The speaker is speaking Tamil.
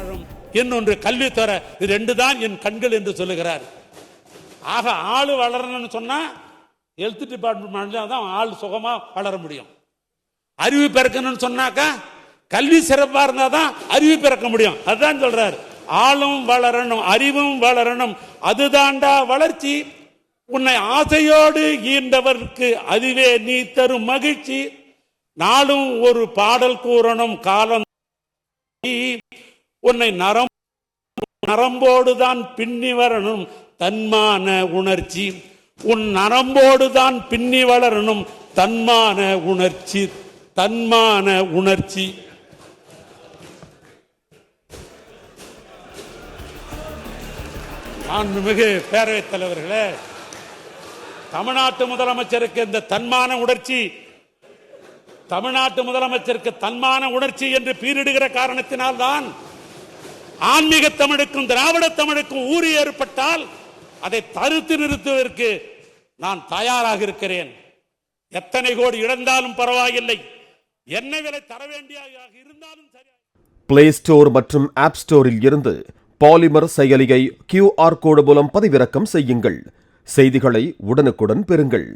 வாழும், இன்னொன்று கல்வித்துறை. இது ரெண்டு தான் என் கண்கள் என்று சொல்லுகிறார். ஆக ஆளு வளரணும்னு சொன்னா ஹெல்த் டிபார்ட்மெண்ட் தான் ஆள் சுகமா வளர முடியும். அறிவு பிறக்கணும்னு சொன்னாக்கா கல்வி சிறப்பா இருந்தா தான் அறிவு பிறக்க முடியும். அதுதான் சொல்றாரு, ஆளும் வளரணும், அறிவும் வளரணும், அதுதான்டா வளர்ச்சி. உன்னை ஆசையோடு ஈண்டவருக்கு அதுவே நீ தரும் மகிழ்ச்சி. நாளும் ஒரு பாடல் கூறணும் காலம், உன்னை நரம்போடுதான் பின்னி வரணும் தன்மான உணர்ச்சி. உன் நரம்போடுதான் பின்னி வளரணும் தன்மான உணர்ச்சி, தன்மான உணர்ச்சி. மாண்புமிகு பேரவைத் தலைவர்களே, தமிழ்நாட்டு முதலமைச்சருக்கு இந்த தன்மான உணர்ச்சி, தமிழ்நாட்டு முதலமைச்சருக்கு தன்மான உணர்ச்சி என்று பீரிடுகிற காரணத்தினால்தான் ஆன்மீக தமிழுக்கும் திராவிட தமிழுக்கும் ஊறி ஏற்பட்டால் அதை தடுத்து நிறுத்துவதற்கு நான் தயாராக இருக்கிறேன். எத்தனை கோடி இழந்தாலும் பரவாயில்லை, என்ன விலை தர வேண்டியதாக இருந்தாலும் சரி. பிளே ஸ்டோர் மற்றும் ஆப் ஸ்டோரில் இருந்து பாலிமர் செயலியை QR கோடு மூலம் பதிவிறக்கம் செய்யுங்கள். செய்திகளை உடனுக்குடன் பெறுங்கள்.